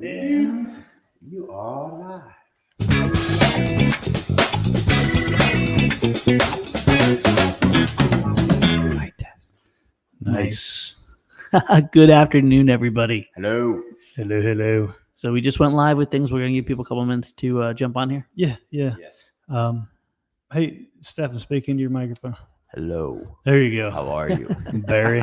And you are live. Mic test. Nice. Good afternoon, everybody. Hello. Hello. So we just went live with things. We're going to give people a couple minutes to jump on here. Yeah. Yes. Hey, Stephen, speak into your microphone. Hello. There you go. How are you? Barry.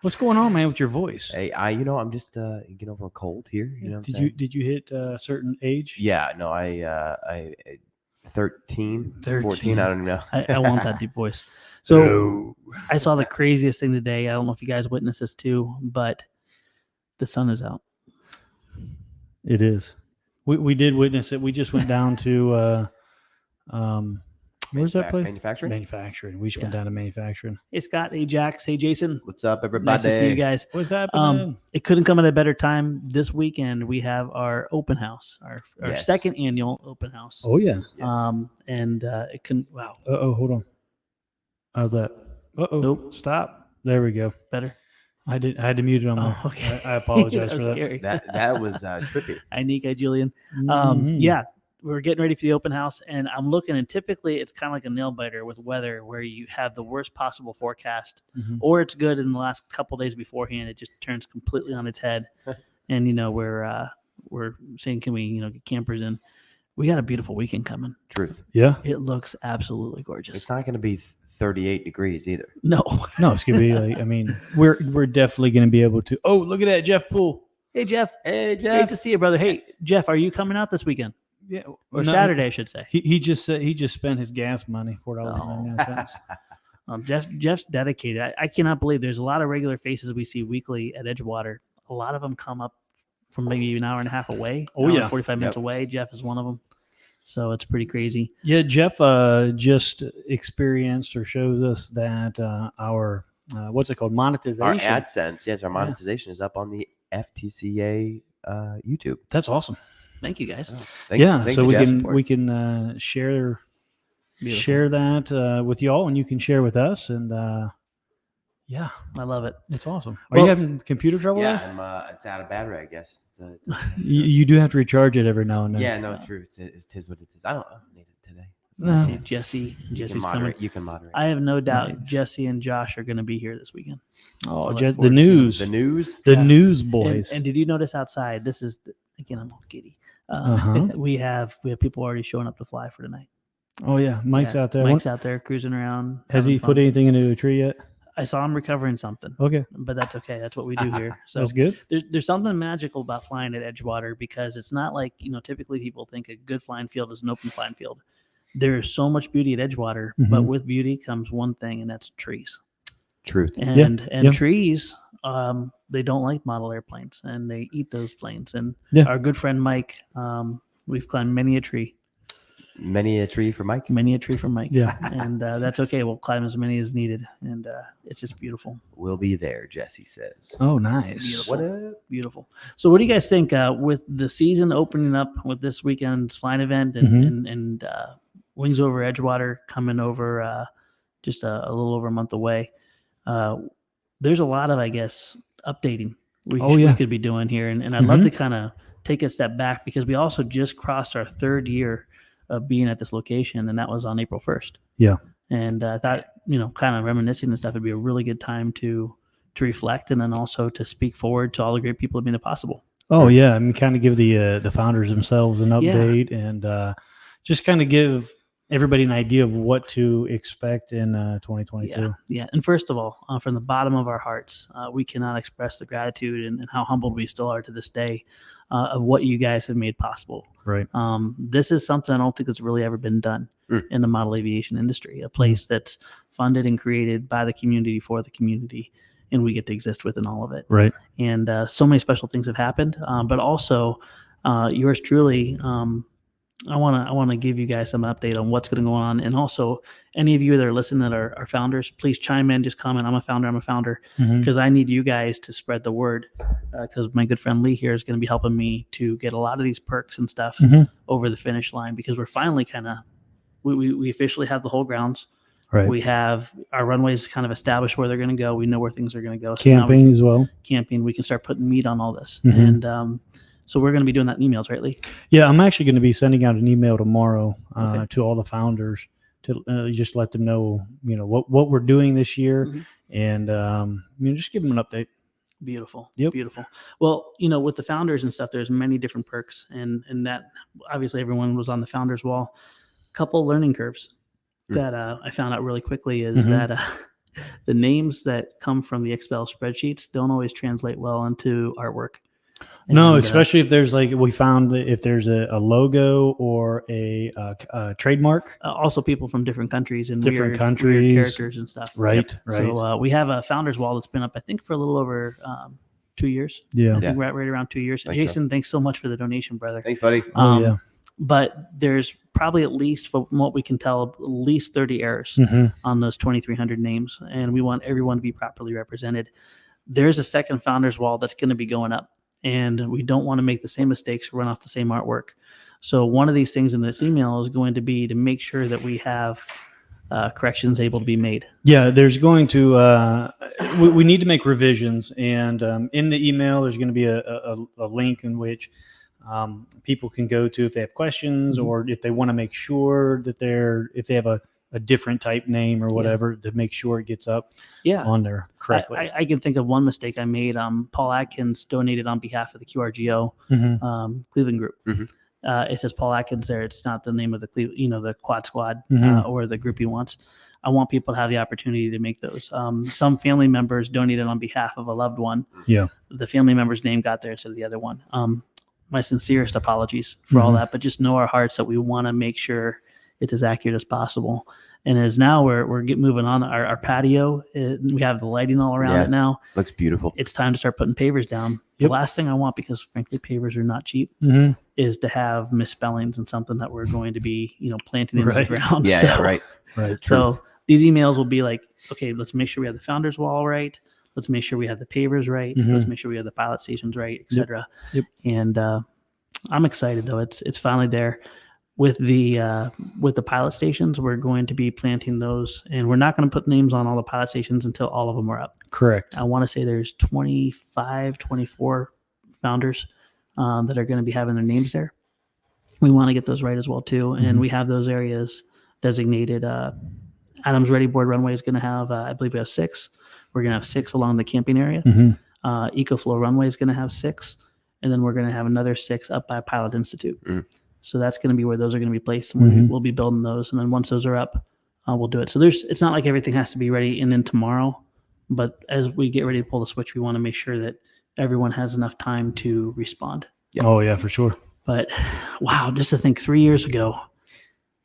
What's going on, man, with your voice? Hey, I'm just getting over a cold here. You know what I'm saying? Did you hit a certain age? Yeah. No, I 13, 14. I don't know. I want that deep voice. So Hello. I saw the craziest thing today. I don't know if you guys witnessed this too, but the sun is out. It is. We did witness it. We just went down to where's that place? Manufacturing. Manufacturing. We just went Yeah. down to manufacturing. Hey Scott, hey Jax, hey Jason. What's up, everybody? Nice to see you guys. What's happening? It couldn't come at a better time. This weekend we have our open house, our Yes. second annual open house. Oh yeah. Yes. And it couldn't. Wow, Hold on. How's that? Nope. Stop. There we go. better. I had to mute it on there. Oh, okay. I apologize That for was that. Scary. that was trippy. Hi, Nick. Hi, Julian. Mhm. Yeah, we're getting ready for the open house, and I'm looking, and typically it's kind of like a nail biter with weather, where you have the worst possible forecast, Mhm. or it's good in the last couple days beforehand. It just turns completely on its head, and we're saying, can we get campers in? We got a beautiful weekend coming. Truth. Yeah. It looks absolutely gorgeous. It's not going to be 38 degrees either. No, No, it's gonna be like. I mean, we're definitely gonna be able to. Oh, look at that, Jeff Poole. hey Jeff, Hey, great to see you, brother. Hey Jeff, are you coming out this weekend Yeah. or no, Saturday? I should say. He just said he just spent his gas money, $4.99. Jeff's dedicated. I cannot believe there's a lot of regular faces we see weekly at Edgewater. A lot of them come up from maybe an hour and a half away. Oh, hour and yeah. 45 minutes Yep. away. Jeff is one of them. So it's pretty crazy. Yeah, Jeff just experienced or shows us that our what's it called, monetization. Our AdSense, yes, our monetization is up on the FTCA YouTube. That's awesome. Thank you guys. Thanks, Yeah, thanks so to we Jeff's can support. we can share Beautiful. that with y'all, and you can share with us, and yeah, I love it. it's awesome. Are Well- you having computer trouble? Yeah, there? it's out of battery, I guess. You do have to recharge it every now and then. Yeah, no, true. It is what it is. I don't need it today. No. See, Jesse's coming. You can moderate. I have no doubt Nice. Jesse and Josh are going to be here this weekend. Oh, I look the forward to news, The news. the Yeah. news And, boys. and did you notice outside? This is again, I'm all giddy. Uh-huh. We have people already showing up to fly for tonight. Oh yeah, Mike's Yeah, out there. Mike's out there cruising around. Has having he fun. put anything into a tree yet? I saw him recovering something, Okay, but that's okay. That's what we do here. So that's good. there's something magical about flying at Edgewater, because it's not like, typically people think a good flying field is an open flying field. There is so much beauty at Edgewater, but Mhm. with beauty comes one thing, and that's trees. Truth. And yeah. trees, they don't like model airplanes, and they eat those planes. And Yeah. our good friend Mike, we've climbed many a tree Many a tree for Mike. from Mike. Yeah. And that's okay. We'll climb as many as needed, and it's just beautiful. We'll be there, Jesse says. Oh, nice. Beautiful. What up? Beautiful. So, what do you guys think with the season opening up with this weekend's flying event and Mhm. and Wings Over Edgewater coming over just a little over a month away? There's a lot of, I guess, updating we could be doing here, and I'd love to kind of take a step back, because we also just crossed our third year of being at this location, and that was on April 1st. Yeah. And I thought, kind of reminiscing and stuff would be a really good time to reflect, and then also to speak forward to all the great people who made it possible. Oh yeah, I mean, kind of give the founders themselves an update, and just kind of give everybody an idea of what to expect in 2022. Yeah. And first of all, from the bottom of our hearts, we cannot express the gratitude and how humbled we still are to this day of what you guys have made possible. Right. This is something I don't think that's really ever been done in the model aviation industry, a place that's funded and created by the community for the community, and we get to exist within all of it. Right. And so many special things have happened, but also yours truly. I want to give you guys some update on what's going to go on, and also any of you that are listening that are founders, please chime in, just comment. I'm a founder, Mhm. because I need you guys to spread the word. Because my good friend Lee here is going to be helping me to get a lot of these perks and stuff Mhm. over the finish line, because we're finally we officially have the whole grounds. Right. We have our runways kind of established where they're going to go. We know where things are going to go. So now Camping as well. camping, we can start putting meat on all this. Mhm. And So we're going to be doing that in emails, right, Lee? Yeah, I'm actually going to be sending out an email tomorrow Okay. to all the founders to just let them know, what we're doing this year, and just give them an update. Beautiful. Yep. Beautiful. Well, with the founders and stuff, there's many different perks, and that obviously everyone was on the founders wall. Couple learning curves that I found out really quickly is that the names that come from the Excel spreadsheets don't always translate well into artwork. No, especially if there's we found that if there's a logo or a trademark. Also, people from different countries and weird characters and stuff. Right, Yep. right. So we have a founders wall that's been up, I think, for a little over 2 years. Yeah. I think we're at right around 2 years. Jason, thanks so much for the donation, brother. Thanks, buddy. Yeah. But there's probably at least, from what we can tell, at least 30 errors on those 2,300 names, and we want everyone to be properly represented. There's a second founders wall that's going to be going up, and we don't want to make the same mistakes, run off the same artwork. So one of these things in this email is going to be to make sure that we have corrections able to be made. Yeah, there's going to we need to make revisions, and in the email there's going to be a link in which people can go to if they have questions or if they want to make sure that if they have a different type name or whatever, to make sure it gets up on there correctly. I can think of one mistake I made. Paul Atkins donated on behalf of the QRGO Cleveland group. It says Paul Atkins there. It's not the name of the quad squad or the group he wants. I want people to have the opportunity to make those. Some family members donated on behalf of a loved one. Yeah. The family member's name got there instead of the other one. My sincerest apologies for all that, but just know our hearts that we want to make sure it's as accurate as possible. And as now we're moving on our patio, we have the lighting all around it now. Looks beautiful. It's time to start putting pavers down. The last thing I want, because frankly pavers are not cheap, is to have misspellings and something that we're going to be planting in the ground. Right. So these emails will be like, okay, let's make sure we have the founders wall right. Let's make sure we have the pavers right. Let's make sure we have the pilot stations right, etc. And I'm excited though. It's finally there. With the pilot stations, we're going to be planting those, and we're not going to put names on all the pilot stations until all of them are up. Correct. I want to say there's 25, 24 founders that are going to be having their names there. We want to get those right as well too, and we have those areas designated. Adams Ready Board Runway is going to have, I believe we have 6. We're going to have 6 along the camping area. EcoFlow Runway is going to have 6, and then we're going to have another 6 up by Pilot Institute. So that's going to be where those are going to be placed. And we'll be building those, and then once those are up, we'll do it. So it's not like everything has to be ready in tomorrow, but as we get ready to pull the switch, we want to make sure that everyone has enough time to respond. Oh yeah, for sure. But wow, just to think 3 years ago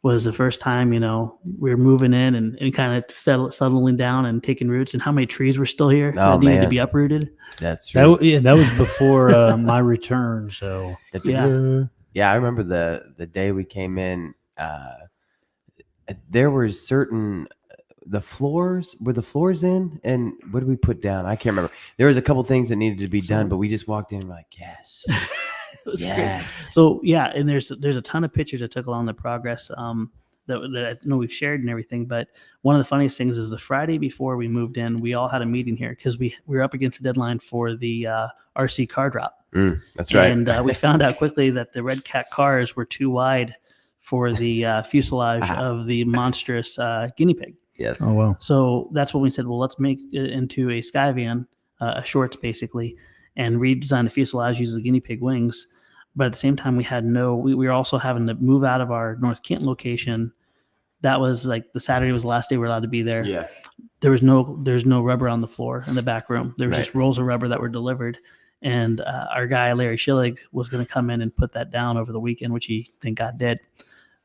was the first time, we were moving in and kind of settling down and taking roots, and how many trees were still here that needed to be uprooted. That's true. That was before my return. So yeah, I remember the day we came in. There were the floors in, and what did we put down? I can't remember. There was a couple things that needed to be done, but we just walked in and we're like, yes. Yes. Great. So yeah, and there's a ton of pictures I took along the progress that I know we've shared and everything. But one of the funniest things is the Friday before we moved in, we all had a meeting here because we were up against the deadline for the RC car drop. That's right. And we found out quickly that the Red Cat cars were too wide for the fuselage of the monstrous guinea pig. Yes. Oh wow. So that's when we said, well, let's make it into a Skyvan, a shorts basically, and redesign the fuselage using the guinea pig wings. But at the same time, we were also having to move out of our North Canton location. That was like the Saturday was the last day we were allowed to be there. Yeah. There's no rubber on the floor in the back room. There was just rolls of rubber that were delivered. And our guy, Larry Schillig, was going to come in and put that down over the weekend, which he, thank God, did.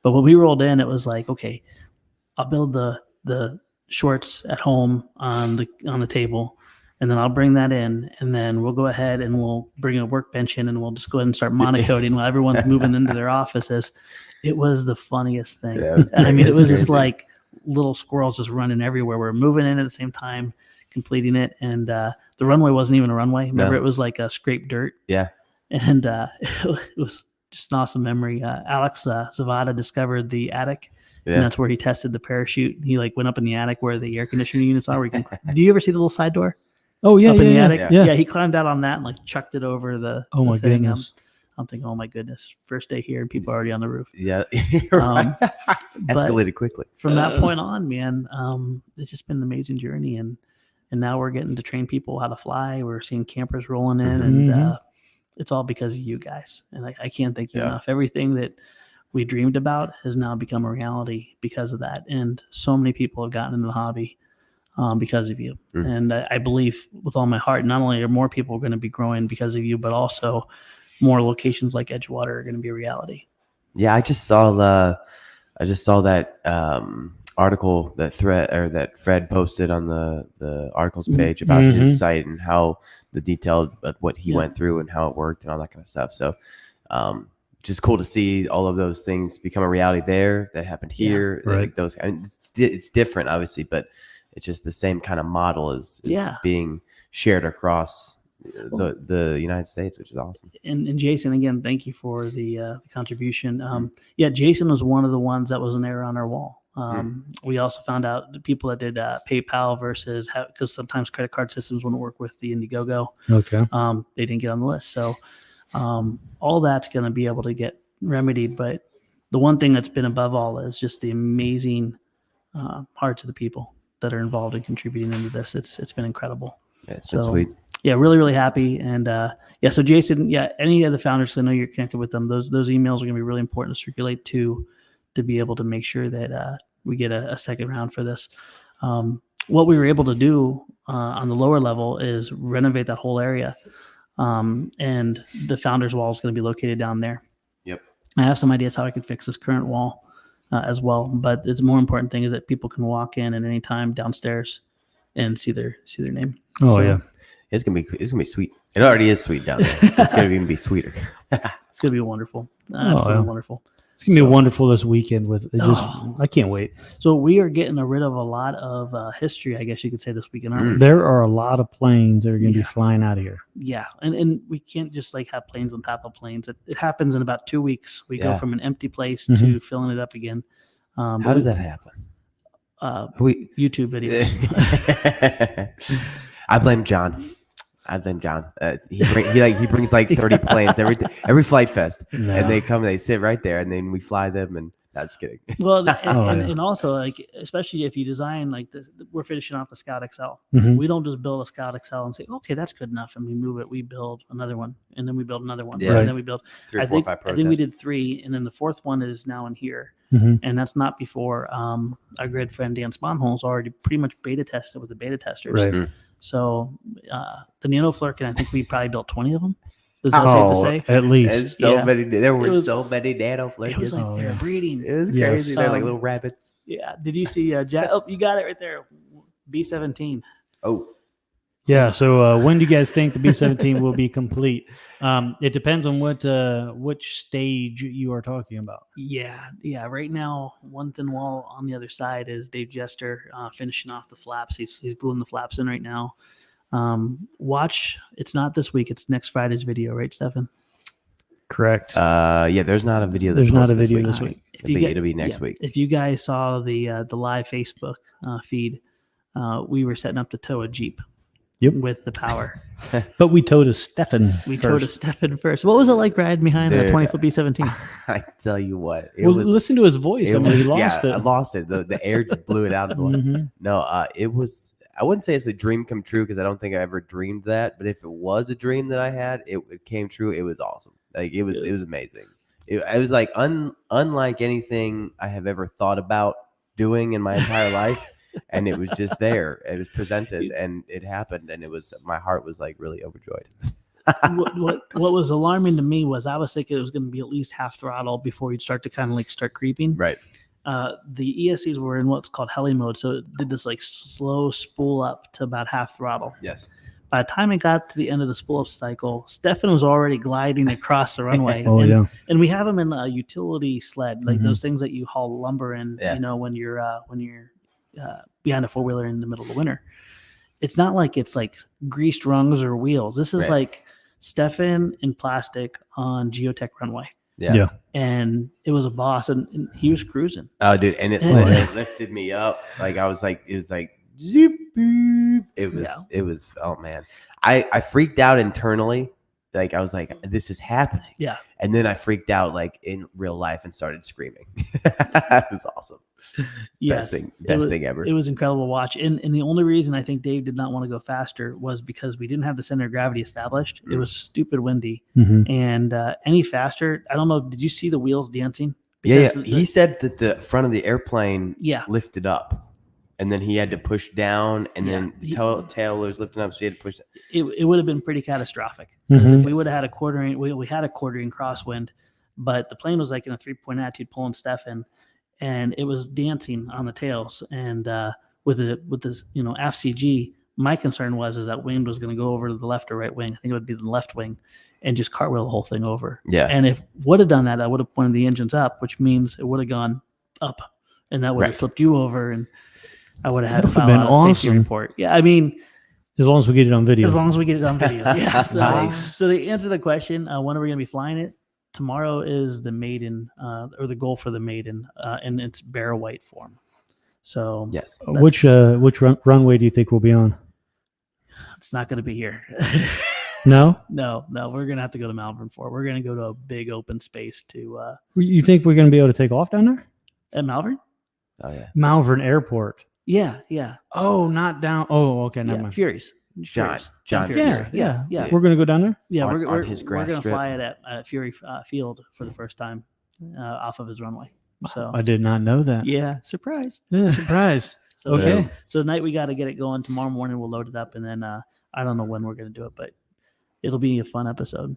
But when we rolled in, it was like, okay, I'll build the shorts at home on the table, and then I'll bring that in, and then we'll go ahead and we'll bring a workbench in, and we'll just go ahead and start monocoating while everyone's moving into their offices. It was the funniest thing. Yeah, it was just like little squirrels just running everywhere. We're moving in at the same time, completing it, and the runway wasn't even a runway. Remember, it was like a scraped dirt. Yeah. And it was just an awesome memory. Alex Zavada discovered the attic. Yeah. And that's where he tested the parachute. He went up in the attic where the air conditioning units are. Do you ever see the little side door? Oh yeah, up in the attic. Yeah. He climbed out on that and chucked it over the. Oh my thing. goodness! I'm thinking, oh my goodness, first day here and people are already on the roof. Yeah. Right. But Escalated quickly. from that point on, man, it's just been an amazing journey, and now we're getting to train people how to fly. We're seeing campers rolling in, and it's all because of you guys. And I can't thank you enough. Everything that we dreamed about has now become a reality because of that. And so many people have gotten into the hobby because of you. And I believe with all my heart, not only are more people going to be growing because of you, but also more locations like Edgewater are going to be a reality. Yeah, I just saw that article, that thread, or that Fred posted on the articles page about his site and how the detailed what he went through and how it worked and all that kind of stuff. So just cool to see all of those things become a reality there that happened here. Right. Like those, I mean, it's different obviously, but it's just the same kind of model is being shared across the United States, which is awesome. And Jason, again, thank you for the contribution. Jason was one of the ones that was an error on our wall. We also found out the people that did PayPal versus, because sometimes credit card systems wouldn't work with the Indiegogo. Okay. They didn't get on the list. So all that's going to be able to get remedied. But the one thing that's been above all is just the amazing hearts of the people that are involved in contributing into this. It's been incredible. Yeah, it's been sweet. Yeah, really, really happy. And so Jason, any of the founders, I know you're connected with them, those emails are going to be really important to circulate to be able to make sure that we get a second round for this. What we were able to do on the lower level is renovate that whole area. And the founders wall is going to be located down there. Yep. I have some ideas how I could fix this current wall as well, but the more important thing is that people can walk in at any time downstairs and see their name. Oh, yeah. It's gonna be sweet. It already is sweet down there. It's gonna even be sweeter. It's gonna be wonderful. Absolutely wonderful. It's gonna be wonderful this weekend with it. I can't wait. So we are getting rid of a lot of history, I guess you could say, this weekend, aren't we? There are a lot of planes that are going to be flying out of here. Yeah, and we can't just have planes on top of planes. It happens in about 2 weeks. We go from an empty place to filling it up again. How does that happen? YouTube videos. I blame John. He brings like 30 planes every Flight Fest, and they come, they sit right there, and then we fly them. And no, I'm just kidding. Well, and also especially if you design like this, we're finishing off the Scout XL. We don't just build a Scout XL and say, okay, that's good enough, and we move it. We build another one, and then we build another one, and then we build 3 or 4 or 5 prototypes. I think we did 3, and then the 4th one is now in here. And that's not before our good friend Dan Sponholm's already pretty much beta tested with the beta testers. Right. So the Nano Flurkin, I think we probably built 20 of them. Is that safe to say? At least. Many. There were so many Nano Flurkins. It was like they're breeding. It was crazy. They're like little rabbits. Yeah. Did you see Jack? Oh, you got it right there. B-17. Oh. Yeah. So when do you guys think the B-17 will be complete? It depends on which stage you are talking about. Yeah. Right now, one thin wall on the other side is Dave Jester finishing off the flaps. He's gluing the flaps in right now. Watch. It's not this week. It's next Friday's video, right, Stefan? Correct. There's not a video. There's not a video this week. It'll be next week. If you guys saw the live Facebook feed, we were setting up to tow a Jeep. Yep. With the power. But we towed a Stefan first. What was it like riding behind a 20-foot B-17? I tell you what. Listen to his voice. I mean, he lost it. I lost it. The air just blew it out of the way. No, it was, I wouldn't say it's a dream come true because I don't think I ever dreamed that. But if it was a dream that I had, it came true. It was awesome. Like it was amazing. It was like unlike anything I have ever thought about doing in my entire life. And it was just there. It was presented, and it happened, and my heart was like really overjoyed. What was alarming to me was I was thinking it was going to be at least half throttle before you'd start to kind of start creeping. Right. The ESCs were in what's called heli mode, so it did this slow spool up to about half throttle. Yes. By the time it got to the end of the spool up cycle, Stefan was already gliding across the runway. And we have them in a utility sled, like those things that you haul lumber in. Yeah. When you're behind a 4-wheeler in the middle of the winter. It's not like it's like greased rungs or wheels. This is like Stefan in plastic on Geotech runway. Yeah. And it was a boss, and he was cruising. Oh, dude. And it lifted me up. Like I was like, it was like, zip, boop. It was, oh man. I freaked out internally like I was like, this is happening. Yeah. And then I freaked out like in real life and started screaming. It was awesome. Yes. Best thing ever. It was incredible to watch. And the only reason I think Dave did not want to go faster was because we didn't have the center of gravity established. It was stupid windy. And any faster, I don't know. Did you see the wheels dancing? Yeah. He said that the front of the airplane Yeah. lifted up. And then he had to push down, and then the tail was lifting up, so he had to push. It would have been pretty catastrophic because if we would have had a quartering, we had a quartering crosswind, but the plane was like in a 3-point attitude pulling Stefan, and it was dancing on the tails. And with this aft CG, my concern was that wind was going to go over to the left or right wing. I think it would be the left wing, and just cartwheel the whole thing over. Yeah. And if would have done that, I would have pointed the engines up, which means it would have gone up, and that would have flipped you over and. I would have had to file a safety report. Yeah, I mean, as long as we get it on video. As long as we get it on video. Yeah. So, nice. So to answer the question, when are we going to be flying it? Tomorrow is the Maiden, or the goal for the Maiden, in its bare white form. So yes. Which runway do you think we'll be on? It's not going to be here. No. We're going to have to go to Malvern for it. We're going to go to a big open space to. You think we're going to be able to take off down there? At Malvern? Oh yeah. Malvern Airport. Yeah. Oh, not down. Oh, okay. Never mind. Furies. John. Furies. Yeah. We're going to go down there? Yeah, we're going to fly it at Fury Field for the first time off of his runway. So I did not know that. Yeah, surprise. Yeah, surprise. So, okay. So tonight we got to get it going. Tomorrow morning we'll load it up, and then I don't know when we're going to do it, but it'll be a fun episode.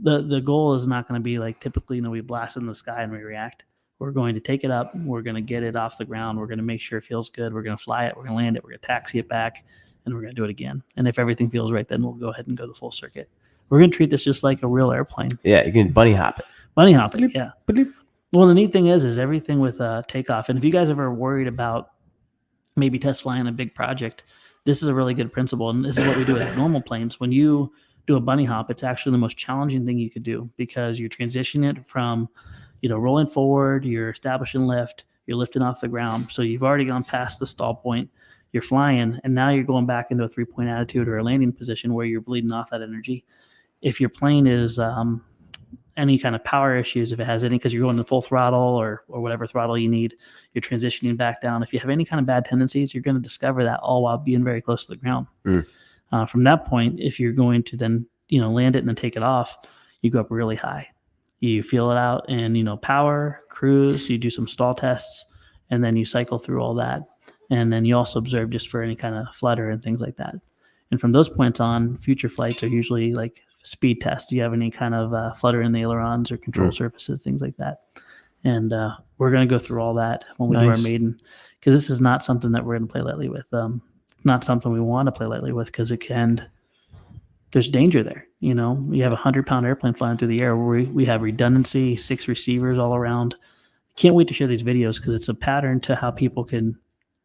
The goal is not going to be like typically, we blast in the sky and we react. We're going to take it up. We're going to get it off the ground. We're going to make sure it feels good. We're going to fly it. We're going to land it. We're going to taxi it back, and we're going to do it again. And if everything feels right, then we'll go ahead and go the full circuit. We're going to treat this just like a real airplane. Yeah, you can bunny hop it. Bunny hop it, yeah. Well, the neat thing is everything with takeoff. And if you guys ever worried about maybe test flying a big project, this is a really good principle. And this is what we do with normal planes. When you do a bunny hop, it's actually the most challenging thing you could do because you're transitioning it from rolling forward, you're establishing lift, you're lifting off the ground. So you've already gone past the stall point, you're flying, and now you're going back into a 3-point attitude or a landing position where you're bleeding off that energy. If your plane is any kind of power issues, if it has any, because you're going to full throttle or whatever throttle you need, you're transitioning back down. If you have any kind of bad tendencies, you're going to discover that all while being very close to the ground. From that point, if you're going to then land it and then take it off, you go up really high. You feel it out and, power, cruise, you do some stall tests, and then you cycle through all that. And then you also observe just for any kind of flutter and things like that. And from those points on, future flights are usually like speed tests. Do you have any kind of flutter in the ailerons or control surfaces, things like that? And we're going to go through all that when we do our Maiden, because this is not something that we're going to play lightly with. It's not something we want to play lightly with because there's danger there. You have a 100-pound airplane flying through the air where we have redundancy, 6 receivers all around. Can't wait to share these videos because it's a pattern to how people can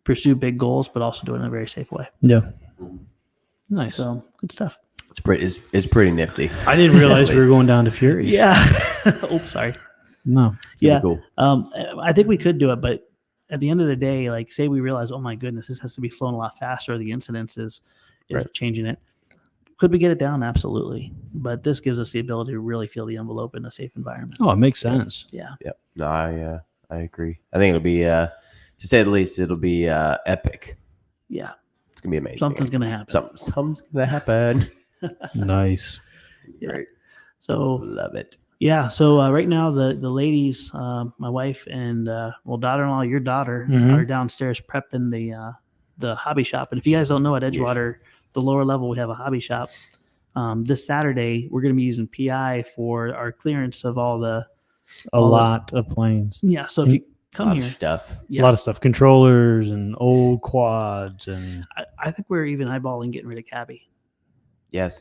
pursue big goals, but also do it in a very safe way. Yeah. Nice. So good stuff. It's pretty nifty. I didn't realize we were going down to Fury. Yeah. Oops, sorry. No. Yeah. Cool. I think we could do it, but at the end of the day, like say we realize, oh my goodness, this has to be flown a lot faster. The incidence is changing it. Could we get it down? Absolutely. But this gives us the ability to really feel the envelope in a safe environment. Oh, it makes sense. Yeah. Yep. No, I agree. I think it'll be, to say the least, it'll be epic. Yeah. It's going to be amazing. Something's going to happen. Something's going to happen. Nice. Great. So love it. Yeah. So right now the ladies, my wife and daughter-in-law, your daughter, are downstairs prepping the hobby shop. And if you guys don't know, at Edgewater, the lower level, we have a hobby shop. This Saturday, we're going to be using PI for our clearance of all the lot of planes. Yeah. So if you come here, stuff. Yeah. A lot of stuff, controllers and old quads, and I think we're even eyeballing getting rid of Cabby. Yes,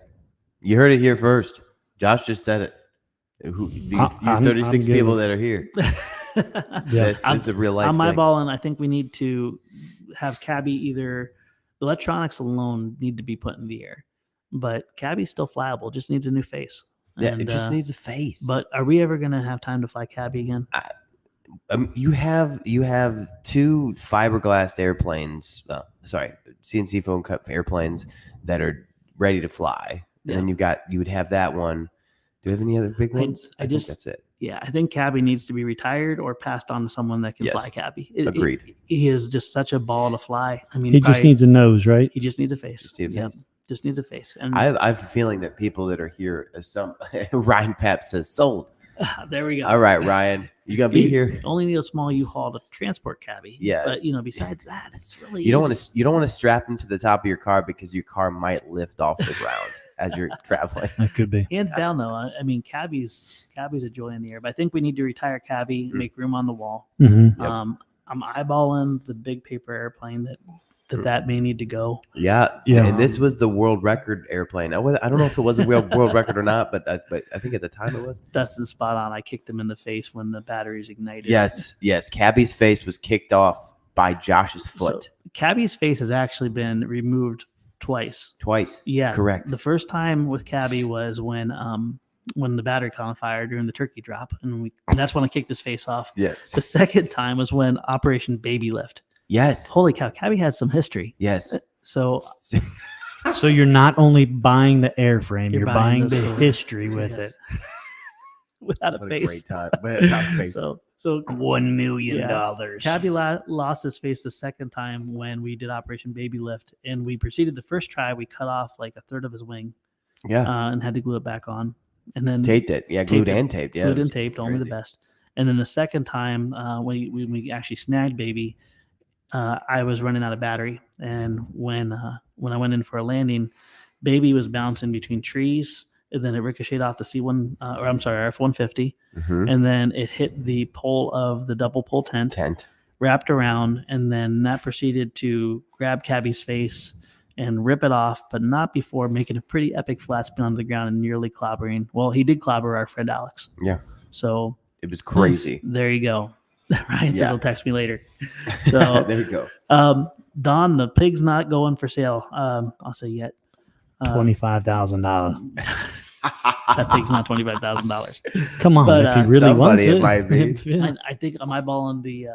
you heard it here first. Josh just said it. You 36 people that are here. This is a real life I'm thing. eyeballing. I think we need to have Cabby either. The electronics alone need to be put in the air, but Cabby's still flyable. Just needs a new face. Yeah, it just needs a face. But are we ever going to have time to fly Cabby again? You have 2 fiberglass airplanes. CNC foam cup airplanes that are ready to fly. And then you would have that one. Do we have any other big ones? I think that's it. Yeah, I think Cabby needs to be retired or passed on to someone that can fly Cabby. Agreed. He is just such a ball to fly. I mean, he just needs a nose, right? He just needs a face. Just needs a face. And I have a feeling that people that are here, Ryan Papp says sold. There we go. All right, Ryan, you gonna be here? Only need a small U-Haul to transport Cabby. Yeah, but besides that, it's really you don't want to strap him to the top of your car because your car might lift off the ground as you're traveling. That could be hands down though. I mean, Cabby's a joy in the air, but I think we need to retire Cabby, make room on the wall. Mm-hmm. Yep. I'm eyeballing the big paper airplane that may need to go. Yeah. And this was the world record airplane. I don't know if it was a world record or not, but I think at the time it was. Dustin's spot on. I kicked him in the face when the batteries ignited. Yes. Cabby's face was kicked off by Josh's foot. So, Cabby's face has actually been removed twice. Yeah. Correct. The first time with Cabby was when the battery caught on fire during the turkey drop, and that's when I kicked his face off. Yes. The second time was when Operation Baby Lift. Yes. Holy cow, Cabby has some history. Yes. So you're not only buying the airframe, you're buying the story. History with it. Without a face. Great time. Without a face. So $1 million. Cabby lost his face the second time when we did Operation Baby Lift, and we proceeded the first try. We cut off like a third of his wing. Yeah. And had to glue it back on, and then taped it. Yeah, glued and taped. Yeah, glued and taped. Only the best. And then the second time when we actually snagged Baby. I was running out of battery, and when I went in for a landing, Baby was bouncing between trees, and then it ricocheted off the F-150, and then it hit the pole of the double pole tent, wrapped around, and then that proceeded to grab Cabby's face and rip it off, but not before making a pretty epic flat spin onto the ground and nearly clobbering. Well, he did clobber our friend Alex. Yeah. So it was crazy. There you go. Ryan says he'll text me later. So there you go. Don, the pig's not going for sale. I'll say yet. $25,000. That pig's not $25,000. Come on, but, if he really wants it, might be. I think I'm eyeballing the.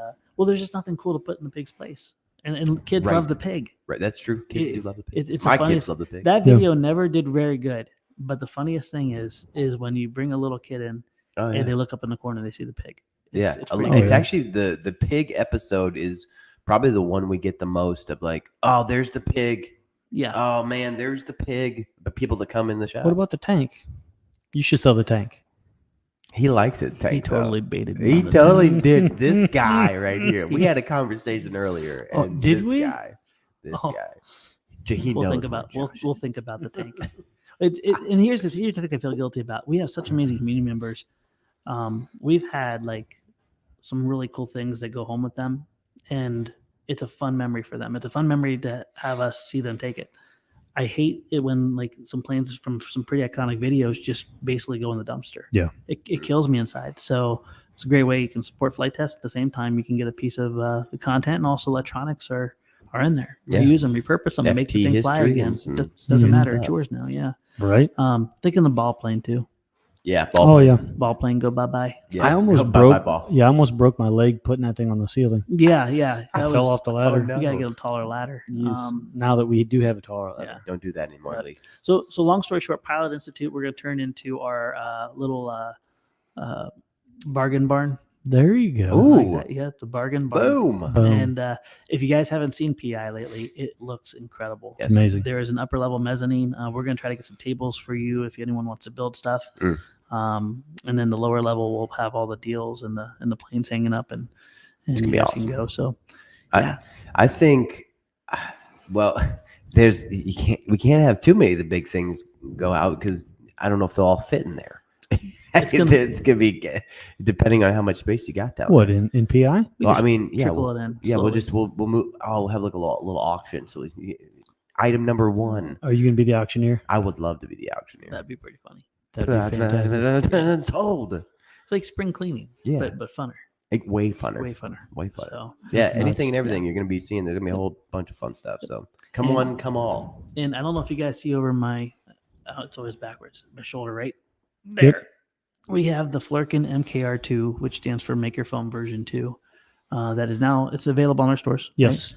There's just nothing cool to put in the pig's place, and kids love the pig. Right, that's true. Kids do love the pig. It's my kids love the pig. That video never did very good, but the funniest thing is when you bring a little kid in and they look up in the corner and they see the pig. It's actually the pig episode is probably the one we get the most of, like, oh, there's the pig. Yeah. Oh man, there's the pig. The people that come in the shop. What about the tank? You should sell the tank. He likes his tank. He totally baited me. He totally did. This guy right here. We had a conversation earlier. And did we? This guy. He we'll knows. We'll think about the tank. And here's the thing I feel guilty about. We have such amazing community members. We've had like some really cool things that go home with them, and it's a fun memory for them. It's a fun memory to have us see them take it. I hate it when like some planes from some pretty iconic videos just basically go in the dumpster. Yeah. It kills me inside. So it's a great way you can support flight tests. At the same time, you can get a piece of the content, and also electronics are in there. Reuse them, repurpose them, make the thing fly again. Doesn't matter. It's yours now. Yeah. Right. Thinking the ball plane too. Yeah. Ball plane, go bye-bye. Yeah, I almost broke. I almost broke my leg putting that thing on the ceiling. Yeah. I fell off the ladder. You gotta get a taller ladder. Now that we do have a taller ladder, don't do that anymore. Right. So long story short, Pilot Institute, we're gonna turn into our little bargain barn. There you go. Ooh, the bargain barn. Boom. And if you guys haven't seen PI lately, it looks incredible. It's amazing. There is an upper level mezzanine. We're going to try to get some tables for you if anyone wants to build stuff. And then the lower level will have all the deals and the planes hanging up, and it's gonna be awesome. Can go. So, I think, well, we can't have too many of the big things go out because I don't know if they'll all fit in there. It's gonna be depending on how much space you got down. What in PI? Well, I mean, trickle it in. Yeah, we'll move. We'll have like a little auction. So item number 1. Are you gonna be the auctioneer? I would love to be the auctioneer. That'd be pretty funny. That'd be fantastic. Sold. It's like spring cleaning. Yeah, but funner. Way funner. Way funner. So, anything and everything you're gonna be seeing. There's gonna be a whole bunch of fun stuff. So come all. And I don't know if you guys see over my. It's always backwards. My shoulder right there. Yep. We have the Flurkin MKR2, which stands for Maker Foam version 2. That is now it's available on our stores. Yes.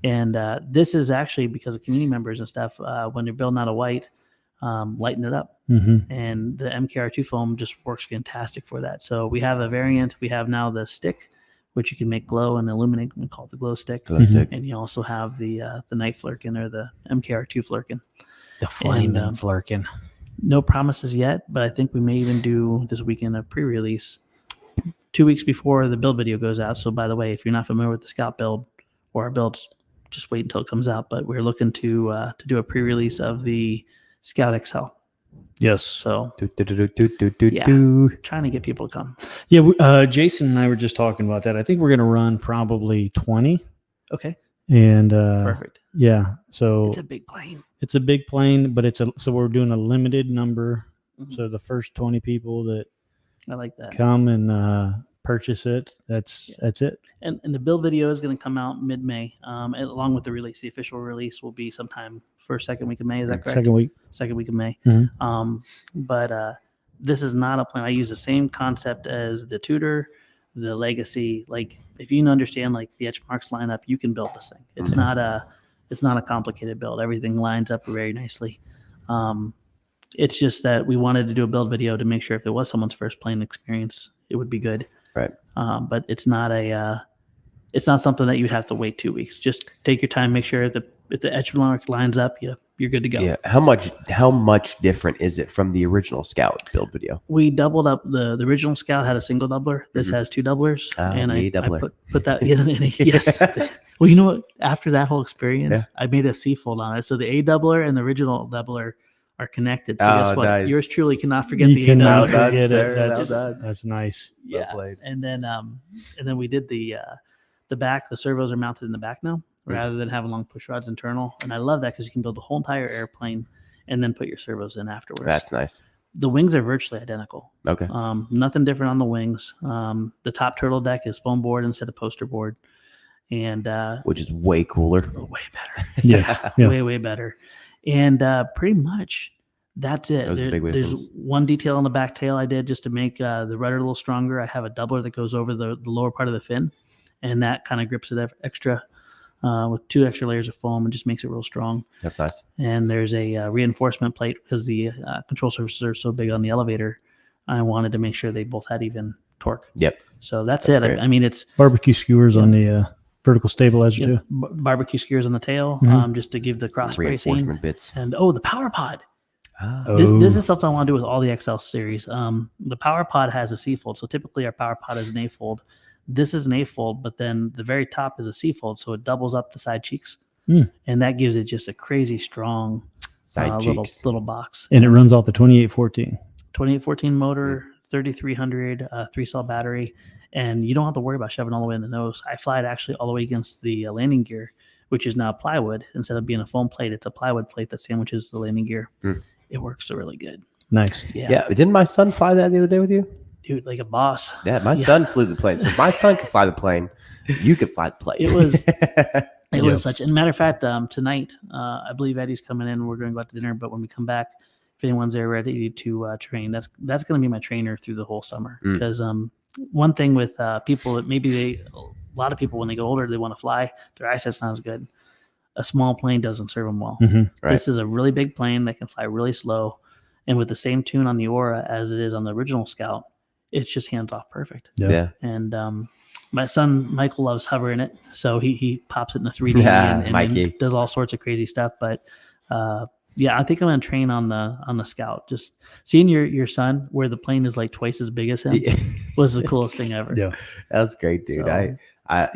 Right? And this is actually because of community members and stuff. When you're building out a white, lighten it up. And the MKR2 foam just works fantastic for that. So we have a variant. We have now the stick, which you can make glow and illuminate. We call it the glow stick. And you also have the night flirkin or the MKR2 flirkin. The flaming flirkin. No promises yet, but I think we may even do this weekend a pre-release 2 weeks before the build video goes out. So by the way, if you're not familiar with the Scout build or our builds, just wait until it comes out. But we're looking to do a pre-release of the Scout XL. Yes. So trying to get people to come. Yeah, Jason and I were just talking about that. I think we're going to run probably 20. Okay. And perfect. Yeah. So it's a big plane. It's a big plane, but so we're doing a limited number. So the first 20 people that I like that come and purchase it. That's it. And the build video is going to come out mid-May, along with the release. The official release will be sometime first, second week of May. Is that correct? Second week of May. But this is not a plane. I use the same concept as the Tudor, the Legacy. Like if you understand like the Edgemarks lineup, you can build this thing. It's not a complicated build. Everything lines up very nicely. It's just that we wanted to do a build video to make sure if it was someone's first plane experience, it would be good. Right. But it's not something that you'd have to wait 2 weeks. Just take your time, make sure if the Edgewater lines up, you're good to go. Yeah. How much different is it from the original Scout build video? We doubled up the original Scout had a single doubler. This has two doublers. And I put that in. Yes. Well, you know what? After that whole experience, I made a C-fold on it. So the A doubler and the original doubler are connected. So guess what? Nice. Yours truly cannot forget the A doubler. That's nice. Yeah. Well played. And then we did the back. The servos are mounted in the back now, rather than having long push rods internal. And I love that because you can build the whole entire airplane and then put your servos in afterwards. That's nice. The wings are virtually identical. Okay. Nothing different on the wings. The top turtle deck is foam board instead of poster board. And which is way cooler. Way better. Yeah. Way better. And pretty much that's it. There's one detail on the back tail I did just to make the rudder a little stronger. I have a doubler that goes over the lower part of the fin, and that kind of grips it extra with 2 extra layers of foam and just makes it real strong. That's nice. And there's a reinforcement plate because the control surfaces are so big on the elevator. I wanted to make sure they both had even torque. Yep. So that's it. I mean, it's barbecue skewers on the vertical stabilizer too. Barbecue skewers on the tail, just to give the cross bracing. Reinforcement bits. And the power pod. This is something I want to do with all the XL series. The power pod has a C-fold. So typically our power pod is an A-fold. This is an A-fold, but then the very top is a C-fold. So it doubles up the side cheeks. And that gives it just a crazy strong side cheeks. Little box. And it runs off the 2814. 2814 motor, 3300, 3-cell battery. And you don't have to worry about shoving all the way in the nose. I fly it actually all the way against the landing gear, which is now plywood. Instead of being a foam plate, it's a plywood plate that sandwiches the landing gear. It works really good. Nice. Yeah. Didn't my son fly that the other day with you? Dude, like a boss. Yeah, my son flew the plane. So if my son could fly the plane, you could fly the plane. It was such. And matter of fact, tonight, I believe Eddie's coming in. We're going to go out to dinner. But when we come back, if anyone's there ready to train, that's going to be my trainer through the whole summer. Because one thing with people that maybe a lot of people when they get older, they want to fly, their eyesight's not as good. A small plane doesn't serve them well. Right. This is a really big plane that can fly really slow. And with the same tune on the Aura as it is on the original Scout, it's just hands off perfect. Yeah. And my son, Michael, loves hovering it. So he pops it in a 3D and does all sorts of crazy stuff. But I think I'm going to train on the Scout. Just seeing your son where the plane is like twice as big as him was the coolest thing ever. Yeah, that was great, dude. So,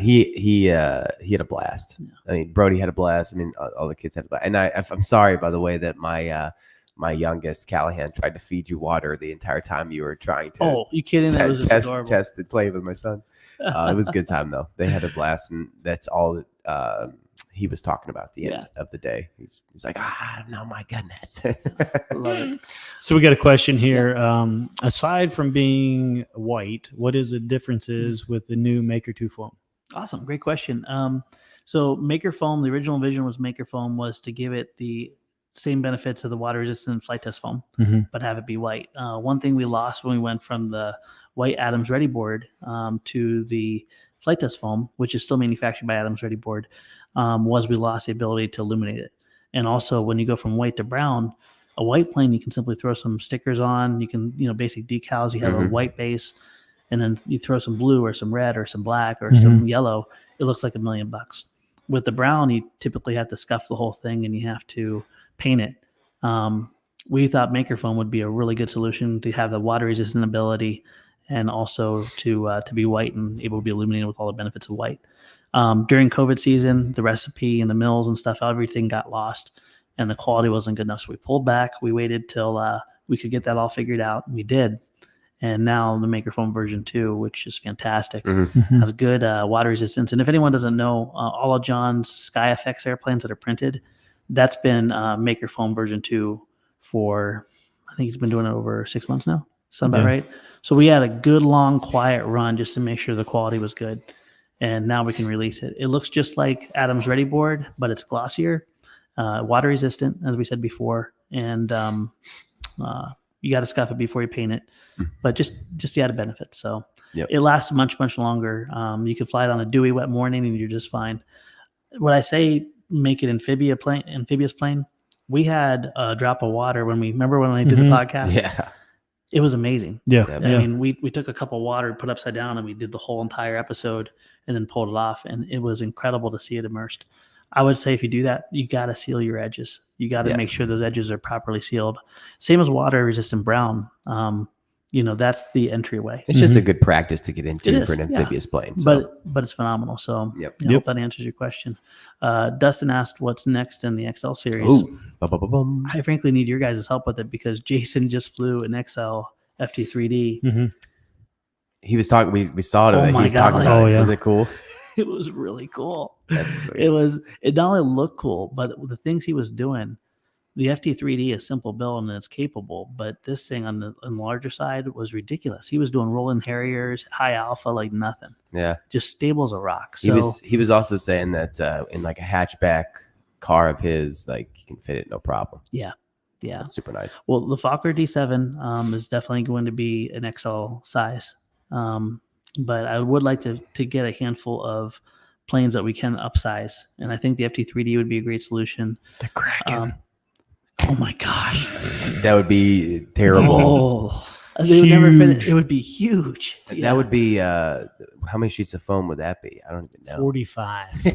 he had a blast. Yeah. I mean, Brody had a blast. I mean, all the kids had a blast. And I'm sorry, by the way, that my youngest Callahan tried to feed you water the entire time you were trying to. Oh, you kidding? That was just test the play with my son. It was a good time though. They had a blast, and that's all that he was talking about at the end of the day. He's like, no, my goodness. Love it. So we got a question here. Aside from being white, what is the differences with the new Maker 2 foam? Awesome. Great question. So Maker foam, the original vision was Maker foam was to give it the same benefits of the water resistant flight test foam, but have it be white. One thing we lost when we went from the white Adams Ready board to the flight test foam, which is still manufactured by Adams Ready board, was we lost the ability to illuminate it. And also when you go from white to brown, A white plane, you can simply throw some stickers on. You can, basic decals. You have a white base, and then you throw some blue or some red or some black or some yellow. It looks like $1 million. With the brown, you typically have to scuff the whole thing and you have to paint it. We thought Maker Foam would be a really good solution to have the water resistant ability and also to be white and able to be illuminated with all the benefits of white. During COVID season, the recipe and the mills and stuff, everything got lost and the quality wasn't good enough. So we pulled back. We waited till we could get that all figured out, and we did. And now the Maker Foam version 2, which is fantastic, has good water resistance. And if anyone doesn't know, all of John's Sky FX airplanes that are printed, that's been Maker Foam version 2 for, I think he's been doing it over 6 months now. Sound about right? So we had a good, long, quiet run just to make sure the quality was good. And now we can release it. It looks just like Adam's Ready board, but it's glossier, water resistant, as we said before. And you got to scuff it before you paint it, but just the added benefit. So it lasts much, much longer. You can fly it on a dewy, wet morning and you're just fine. When I say make it amphibious plane, we had a drop of water when I did the podcast. Yeah. It was amazing. Yeah. I mean, we took a cup of water, put upside down, and we did the whole entire episode and then pulled it off. And it was incredible to see it immersed. I would say if you do that, you got to seal your edges. You got to make sure those edges are properly sealed. Same as water resistant brown. That's the entryway. It's just a good practice to get into for an amphibious plane. So. But it's phenomenal. So I hope that answers your question. Dustin asked what's next in the XL series. Ooh. I frankly need your guys' help with it because Jason just flew an XL FT3D. He was talking. We saw it. Oh he my was God, talking about it. Was it cool? It was really cool. That's sweet. It not only looked cool, but the things he was doing. The FT3D is simple build and it's capable, but this thing on the larger side was ridiculous. He was doing rolling Harriers, high alpha, like nothing. Yeah, just stable as a rock. So he was also saying that in like a hatchback car of his, like he can fit it no problem. Yeah, that's super nice. Well, the Fokker D7 is definitely going to be an XL size, but I would like to get a handful of planes that we can upsize, and I think the FT3D would be a great solution. The Kraken. Oh my gosh, that would be terrible. They would never finish. It would be huge. That would be how many sheets of foam would that be? I don't even know. 45.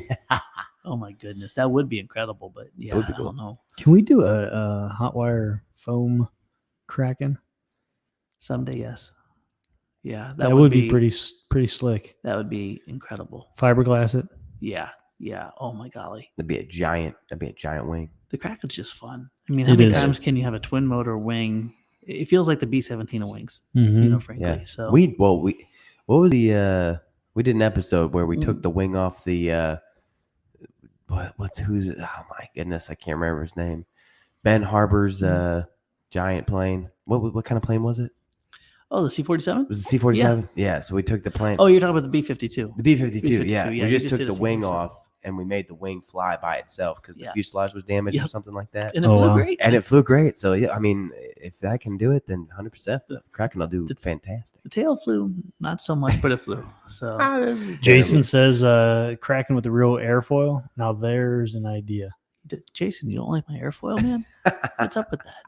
Oh my goodness, that would be incredible. But yeah, I don't know. Can we do a hot wire foam Kraken someday? Yes. Yeah, that would be pretty slick. That would be incredible. Fiberglass it. Yeah. Oh my golly. That'd be a giant wing. The Kraken's just fun. I mean, how many times can you have a twin motor wing? It feels like the B-17 of wings, frankly. Yeah. So we did an episode where we took the wing off the oh my goodness, I can't remember his name. Ben Harbor's giant plane. What kind of plane was it? Oh, the C-47? Was it C-47? Yeah. So we took the plane. Oh, you're talking about the B-52. The B-52, yeah. We just took the wing off. And we made the wing fly by itself because the fuselage was damaged or something like that. And it flew great. And it flew great. So, yeah, I mean, if that can do it, then 100% the Kraken will do fantastic. The tail flew not so much, but it flew. So Jason says Kraken with the real airfoil. Now there's an idea. Jason, you don't like my airfoil, man? What's up with that?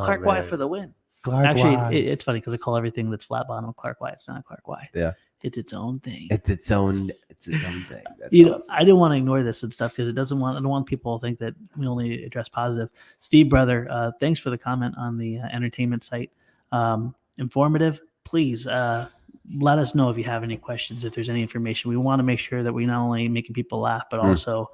Clark Wyatt for the win. Actually, it's funny because I call everything that's flat bottom Clark Wyatt. It's not Clark Wyatt. Yeah. It's its own thing. It's its own thing. That's awesome. I didn't want to ignore this and stuff because I don't want people to think that we only address positive. Steve, brother, thanks for the comment on the entertainment site. Informative. Please let us know if you have any questions, if there's any information. We want to make sure that we not only making people laugh, but also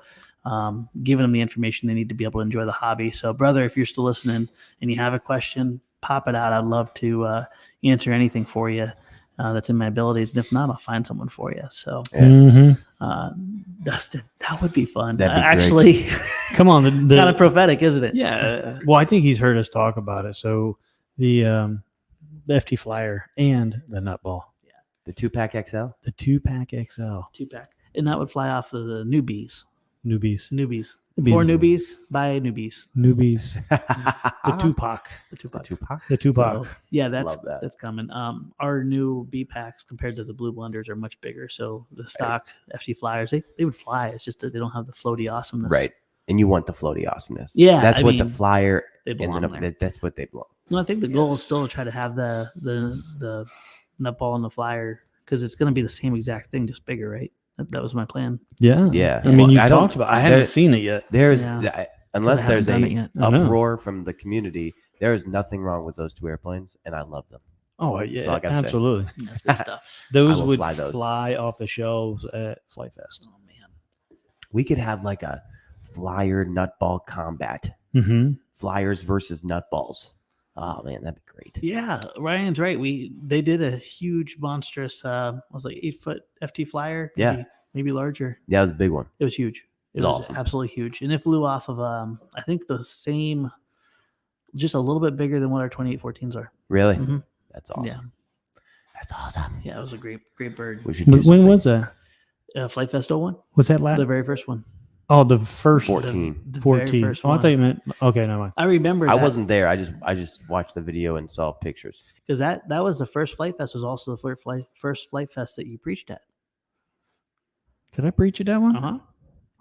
giving them the information they need to be able to enjoy the hobby. So, brother, if you're still listening and you have a question, pop it out. I'd love to answer anything for you. That's in my abilities, and if not, I'll find someone for you. So, Dustin, that would be fun. Actually, come on, kind of prophetic, isn't it? Yeah. Well, I think he's heard us talk about it. So the FT Flyer and the Nutball. Yeah, the 2-pack XL. The 2-pack XL. 2-pack, and that would fly off of the newbies. 4 newbies by newbies. The Tupac. So, yeah, that's coming. Our new B packs compared to the blue blenders are much bigger. So the stock FT Flyers, they would fly. It's just that they don't have the floaty awesomeness. Right. And you want the floaty awesomeness. Yeah, That's I what the mean, flyer they and belong there. that's what they belong. No, I think the goal is still to try to have the nut ball and the flyer, because it's going to be the same exact thing, just bigger, right? That was my plan. Yeah. Yeah. I mean, Well, you I talked about. I haven't seen it yet. There's Yeah. unless I haven't there's done it a yet. I know. uproar from the community, there is nothing wrong with those 2 airplanes, and I love them. Oh all yeah, I gotta say. absolutely. That's good stuff. Those will would fly those. fly off the shelves at Flight Fest. Oh man, We could have like a flyer nutball combat. Mm-hmm. Flyers versus nutballs. Oh man, that'd be great. yeah, Ryan's right. They did a huge, monstrous, was like 8-foot FT flyer. Maybe larger. Yeah, it was a big one. It was huge. It was was awesome. absolutely huge, and it flew off of I think the same, just a little bit bigger than what our 2814s are. Really? Mhm. That's awesome. Yeah. That's awesome. Yeah, it was a great bird. We should do When something. was that? Flight Fest 01, Was that last? the very first one. Oh, the first 14. The 14. very first Oh, I one. thought you meant. Okay, never mind. I remember. I that, wasn't there. I just watched the video and saw pictures. because that was the first Flight Fest. Was also the first Flight Fest that you preached at. Did I preach at that one? Uh huh.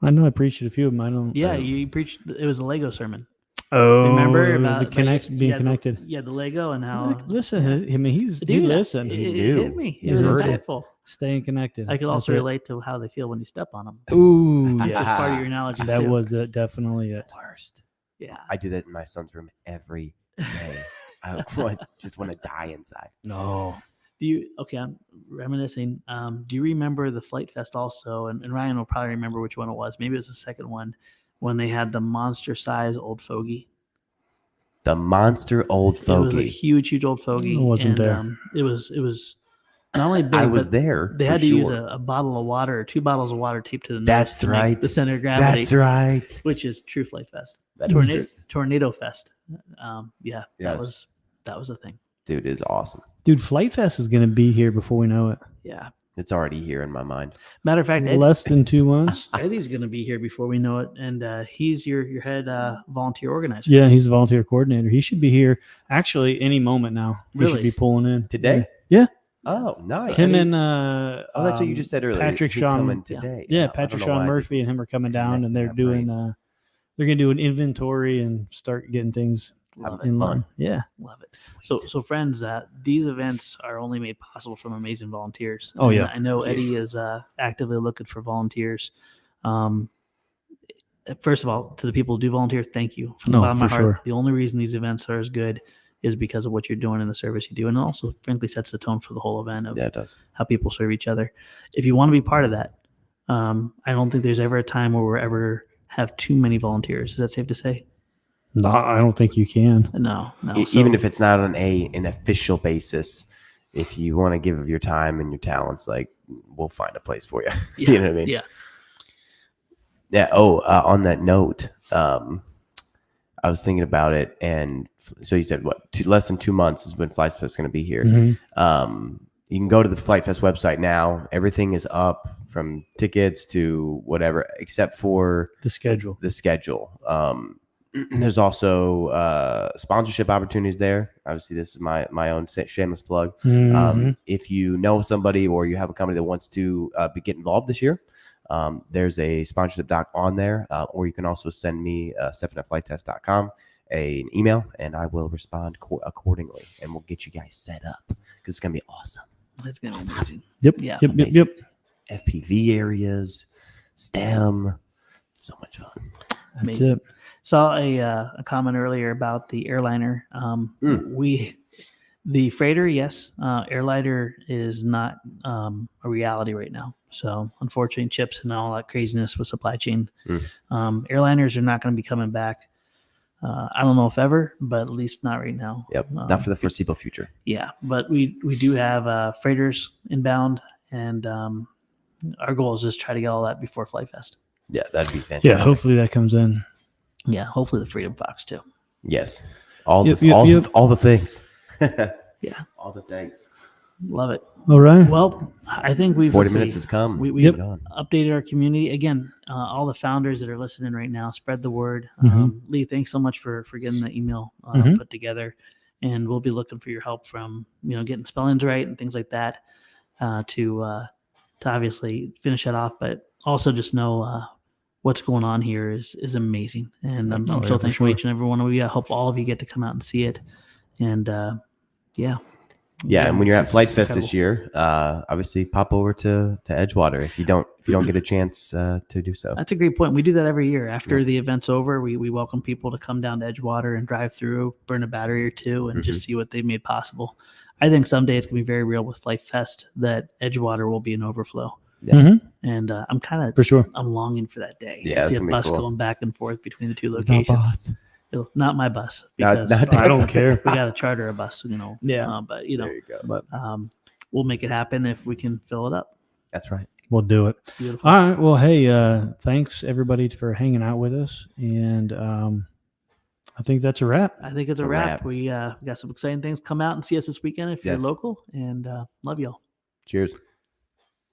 I know I preached at a few of them. I don't. Yeah, you preached. It was a Lego sermon. Oh, Remember about the being connected. The Lego and how. Look, listen, I mean, he Dude, listened. It, He it knew. hit me. He It was heard it. impactful. Staying connected. I could also That's it. relate to how they feel when you step on them. Ooh, Which is yeah. part of your analogies That too. was definitely it. Worst. Yeah. I do that in my son's room every day. I just want to die inside. No. I'm reminiscing. Do you remember the Flight Fest also? And Ryan will probably remember which one it was. Maybe it was the second one, when they had the monster size old fogey. The monster old It was a fogey. huge old fogey. I wasn't there. It was not only big, I was but there. they had for to use sure. a bottle of water or 2 bottles of water taped to the nose. That's to make right. the center of gravity. That's right. Which is true Flight Fest. That is Tornado Fest. Yes. That was a thing. Dude, is awesome. Dude, Flight Fest is going to be here before we know it. Yeah. It's already here in my mind. Matter of fact, Less than 2 months. Eddie's going to be here before we know it, and he's your head volunteer organizer. Yeah, he's the volunteer coordinator. He should be here actually any moment now. He Really? should be pulling in Today? Yeah. Oh, nice. Him and Oh, that's what you just said earlier. Patrick He's Sean. coming today. Yeah, I Patrick don't know Sean why I Murphy and him are coming down, and they're connected my doing. They're going to do an inventory and start getting things Love Having it. in fun. line. Yeah. Love it. So friends, these events are only made possible from amazing volunteers. Oh, And yeah. I know Eddie is actively looking for volunteers. First of all, to the people who do volunteer, thank you from the No, bottom of my for heart. sure. The only reason these events are as good is because of what you're doing in the service you do, and it also, frankly, sets the tone for the whole event of Yeah, it does. how people serve each other. If you want to be part of that, I don't think there's ever a time where we're ever have too many volunteers. Is that safe to say? No, I don't think you can. No. Even if it's not on an official basis, if you want to give of your time and your talents, like we'll find a place for you. Yeah, You know what I mean? Yeah. Yeah. Oh, on that note, I was thinking about it, and so you said what? Less than 2 months is when Flight Fest is going to be here. Mhm. You can go to the Flight Fest website now. Everything is up, from tickets to whatever, except for The schedule. the schedule. There's also sponsorship opportunities there. Obviously, this is my own shameless plug. Mhm. If you know somebody or you have a company that wants to get involved this year, there's a sponsorship doc on there, or you can also send me Stephan@flighttest.com an email, and I will respond accordingly, and we'll get you guys set up because it's gonna be awesome. It's going to be amazing. Yep. Yeah, Yep. amazing. Yep. FPV areas, STEM, so much fun. That's Amazing. it. Saw a comment earlier about the airliner. The freighter, yes, airliner is not a reality right now. So unfortunately, chips and all that craziness with supply chain, airliners are not going to be coming back. I don't know if ever, but at least not right now. Yep, not for the foreseeable future. Yeah, but we do have freighters inbound, and our goal is just try to get all that before Flight Fest. Yeah, that'd be fantastic. Yeah. Hopefully that comes in. Yeah, hopefully the Freedom Fox too. Yes, all Yep, the yep, all, yep. all the things. Yeah, all the things. love it. All right. Well, I think we've 40 let's minutes see, has come. we- Move it on. updated our community again. All the founders that are listening right now, spread the word. Mhm. Lee, thanks so much for getting the email Mhm. put together, and we'll be looking for your help from getting spellings right and things like that to obviously finish that off. But also just know what's going on here is amazing, and I'm so for thankful sure. each and every one of you. I hope all of you get to come out and see it, and Yeah, and when you're at it's Flight Fest incredible. this year, obviously pop over to Edgewater if you don't get a chance to do so. That's a great point. We do that every year. After the event's over, we welcome people to come down to Edgewater and drive through, burn a battery or two, and just see what they've made possible. I think someday it's going to be very real with Flight Fest that Edgewater will be an overflow. Yeah. And I'm kind of For sure. I'm longing for that day. Yeah, to see it's a gonna be bus cool. going back and forth between the two locations. Not my bus, because Not I don't care. we got to charter a bus, Yeah. but There you go. But we'll make it happen if we can fill it up. That's right. we'll do it. Beautiful. All right. Well, hey, thanks everybody for hanging out with us. And I think that's a wrap. I think it's a wrap. We got some exciting things. Come out and see us this weekend if you're local, and love y'all. Cheers.